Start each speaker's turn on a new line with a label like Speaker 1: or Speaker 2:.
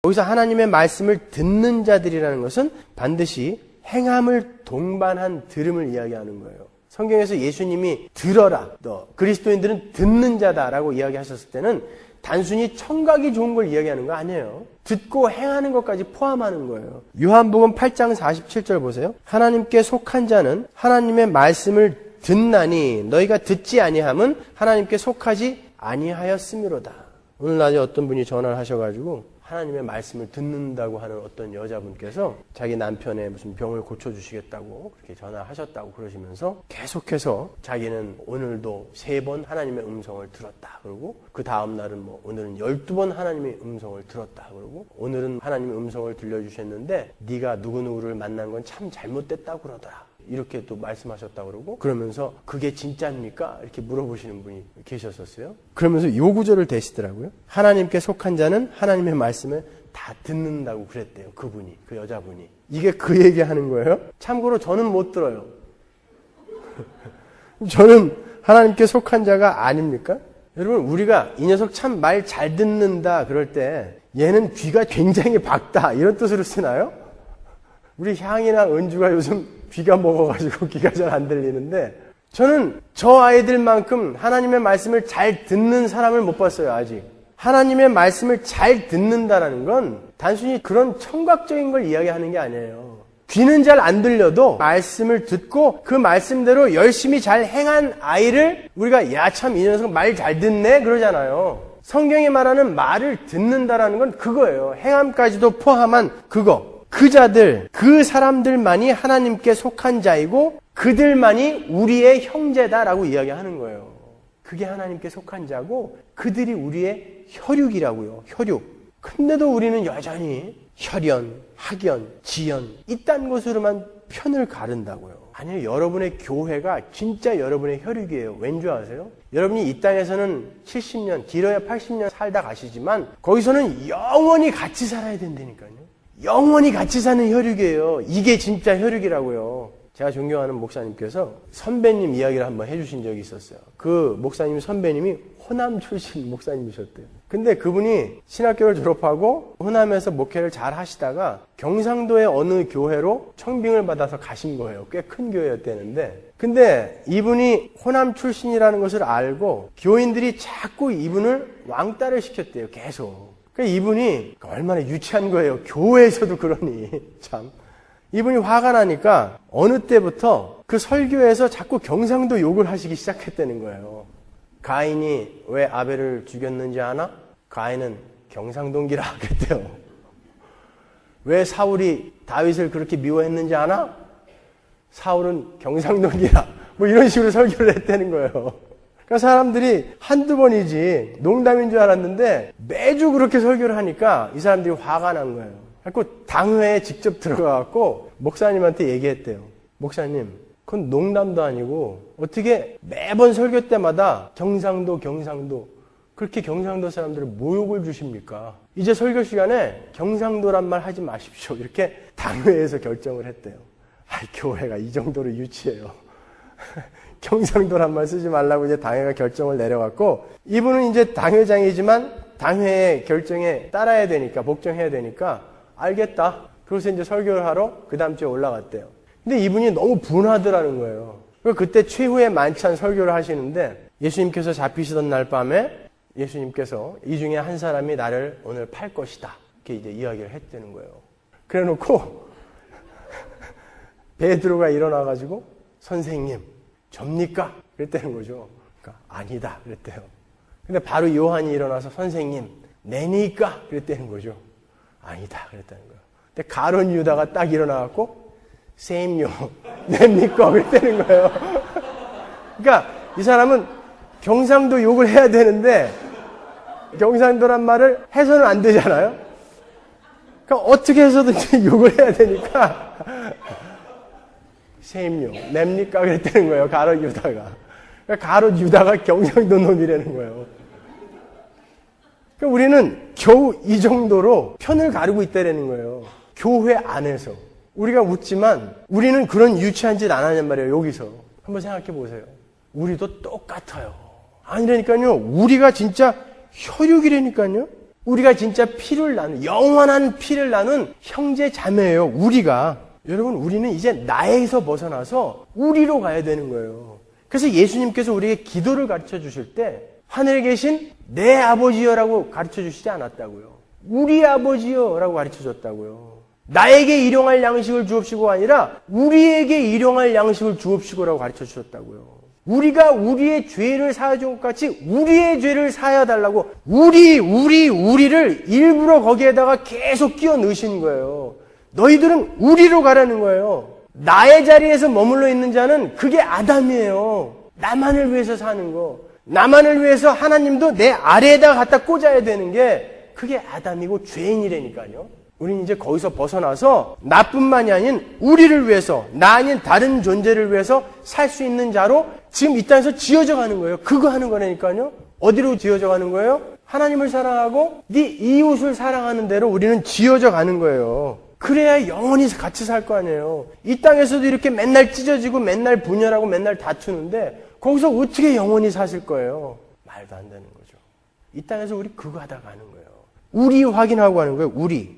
Speaker 1: 여기서 하나님의 말씀을 듣는 자들이라는 것은 반드시 행함을 동반한 들음을 이야기하는 거예요. 성경에서 예수님이 들어라, 너 그리스도인들은 듣는 자다라고 이야기하셨을 때는 단순히 청각이 좋은 걸 이야기하는 거 아니에요. 듣고 행하는 것까지 포함하는 거예요. 요한복음 8장 47절 보세요. 하나님께 속한 자는 하나님의 말씀을 듣나니 너희가 듣지 아니함은 하나님께 속하지 아니하였음이로다. 오늘 낮에 어떤 분이 전화를 하셔가지고 하나님의 말씀을 듣는다고 하는 어떤 여자분께서 자기 남편의 무슨 병을 고쳐주시겠다고 그렇게 전화하셨다고 그러시면서 계속해서 자기는 오늘도 3번 하나님의 음성을 들었다. 그러고 그 다음 날은 오늘은 12번 하나님의 음성을 들었다. 그러고 오늘은 하나님의 음성을 들려주셨는데 네가 누구누구를 만난 건 참 잘못됐다고 그러더라. 이렇게 또 말씀하셨다고 그러고 그러면서 그게 진짜입니까? 이렇게 물어보시는 분이 계셨었어요. 그러면서 요 구절을 대시더라고요. 하나님께 속한 자는 하나님의 말씀을 다 듣는다고 그랬대요. 그분이, 그 여자분이. 이게 그 얘기하는 거예요. 참고로 저는 못 들어요. 저는 하나님께 속한 자가 아닙니까? 여러분, 우리가 이 녀석 참 말 잘 듣는다 그럴 때 얘는 귀가 굉장히 밝다 이런 뜻으로 쓰나요? 우리 향이나 은주가 요즘 귀가 먹어가지고 귀가 잘 안 들리는데 저는 저 아이들만큼 하나님의 말씀을 잘 듣는 사람을 못 봤어요. 아직. 하나님의 말씀을 잘 듣는다라는 건 단순히 그런 청각적인 걸 이야기하는 게 아니에요. 귀는 잘 안 들려도 말씀을 듣고 그 말씀대로 열심히 잘 행한 아이를 우리가 야 참 이 녀석 말 잘 듣네 그러잖아요. 성경이 말하는 말을 듣는다라는 건 그거예요. 행함까지도 포함한 그거. 그 자들, 그 사람들만이 하나님께 속한 자이고 그들만이 우리의 형제다라고 이야기하는 거예요. 그게 하나님께 속한 자고 그들이 우리의 혈육이라고요. 혈육. 근데도 우리는 여전히 혈연, 학연, 지연 이딴 것으로만 편을 가른다고요. 아니요. 여러분의 교회가 진짜 여러분의 혈육이에요. 왠 줄 아세요? 여러분이 이 땅에서는 70년, 길어야 80년 살다 가시지만 거기서는 영원히 같이 살아야 된다니까요. 영원히 같이 사는 혈육이에요. 이게 진짜 혈육이라고요. 제가 존경하는 목사님께서 선배님 이야기를 한번 해주신 적이 있었어요. 그 목사님 선배님이 호남 출신 목사님이셨대요. 근데 그분이 신학교를 졸업하고 호남에서 목회를 잘 하시다가 경상도의 어느 교회로 청빙을 받아서 가신 거예요. 꽤 큰 교회였대는데 근데 이분이 호남 출신이라는 것을 알고 교인들이 자꾸 이분을 왕따를 시켰대요. 계속. 그러니까 이분이 얼마나 유치한 거예요. 교회에서도 그러니 참. 이분이 화가 나니까 어느 때부터 그 설교에서 자꾸 경상도 욕을 하시기 시작했다는 거예요. 가인이 왜 아벨을 죽였는지 아나? 가인은 경상동기라 그랬대요. 왜 사울이 다윗을 그렇게 미워했는지 아나? 사울은 경상동기라. 뭐 이런 식으로 설교를 했다는 거예요. 그러니까 사람들이 한두 번이지 농담인 줄 알았는데 매주 그렇게 설교를 하니까 이 사람들이 화가 난 거예요. 그래서 당회에 직접 들어가갖고 목사님한테 얘기했대요. 목사님, 그건 농담도 아니고 어떻게 매번 설교 때마다 경상도 그렇게 경상도 사람들을 모욕을 주십니까? 이제 설교 시간에 경상도란 말 하지 마십시오. 이렇게 당회에서 결정을 했대요. 교회가 이 정도로 유치해요. 경상도란 말 쓰지 말라고 이제 당회가 결정을 내려갖고 이분은 이제 당회장이지만 당회의 결정에 따라야 되니까 복종해야 되니까 알겠다. 그래서 이제 설교를 하러 그 다음 주에 올라갔대요. 근데 이분이 너무 분하더라는 거예요. 그때 최후의 만찬 설교를 하시는데 예수님께서 잡히시던 날 밤에 예수님께서 이 중에 한 사람이 나를 오늘 팔 것이다. 이렇게 이제 이야기를 했다는 거예요. 그래 놓고 베드로가 일어나가지고 선생님 접니까? 그랬다는 거죠. 그러니까 아니다 그랬대요. 근데 바로 요한이 일어나서 선생님 내니까? 그랬다는 거죠. 아니다 그랬다는 거예요. 근데 가룟 유다가 딱 일어나갖고 쌤요 냅니까? 그랬다는 거예요. 그러니까 이 사람은 경상도 욕을 해야 되는데 경상도란 말을 해서는 안 되잖아요. 그러니까 어떻게 해서든지 욕을 해야 되니까 쌤요 냅니까? 그랬다는 거예요. 가룟 유다가. 그러니까 가룟 유다가 경상도 놈이라는 거예요. 그러니까 우리는 겨우 이 정도로 편을 가르고 있다는 거예요. 교회 안에서. 우리가 웃지만 우리는 그런 유치한 짓 안 하냔 말이에요. 여기서. 한번 생각해 보세요. 우리도 똑같아요. 아니라니까요. 우리가 진짜 혈육이라니까요. 우리가 진짜 피를 나눈, 영원한 피를 나눈 형제 자매예요. 우리가. 여러분, 우리는 이제 나에서 벗어나서 우리로 가야 되는 거예요. 그래서 예수님께서 우리에게 기도를 가르쳐 주실 때 하늘에 계신 내 아버지여라고 가르쳐 주시지 않았다고요. 우리 아버지여라고 가르쳐 줬다고요. 나에게 일용할 양식을 주옵시고가 아니라 우리에게 일용할 양식을 주옵시고라고 가르쳐 주셨다고요. 우리가 우리의 죄를 사여준 것 같이 우리의 죄를 사여달라고 우리를 일부러 거기에다가 계속 끼워 넣으신 거예요. 너희들은 우리로 가라는 거예요. 나의 자리에서 머물러 있는 자는 그게 아담이에요. 나만을 위해서 사는 거. 나만을 위해서 하나님도 내 아래에다 갖다 꽂아야 되는 게 그게 아담이고 죄인이라니까요. 우리는 이제 거기서 벗어나서 나뿐만이 아닌 우리를 위해서, 나 아닌 다른 존재를 위해서 살 수 있는 자로 지금 이 땅에서 지어져 가는 거예요. 그거 하는 거라니까요. 어디로 지어져 가는 거예요? 하나님을 사랑하고 네 이웃을 사랑하는 대로 우리는 지어져 가는 거예요. 그래야 영원히 같이 살 거 아니에요. 이 땅에서도 이렇게 맨날 찢어지고 맨날 분열하고 맨날 다투는데 거기서 어떻게 영원히 사실 거예요? 말도 안 되는 거죠. 이 땅에서 우리 그거 하다 가는 거예요. 우리 확인하고 하는 거예요. 우리.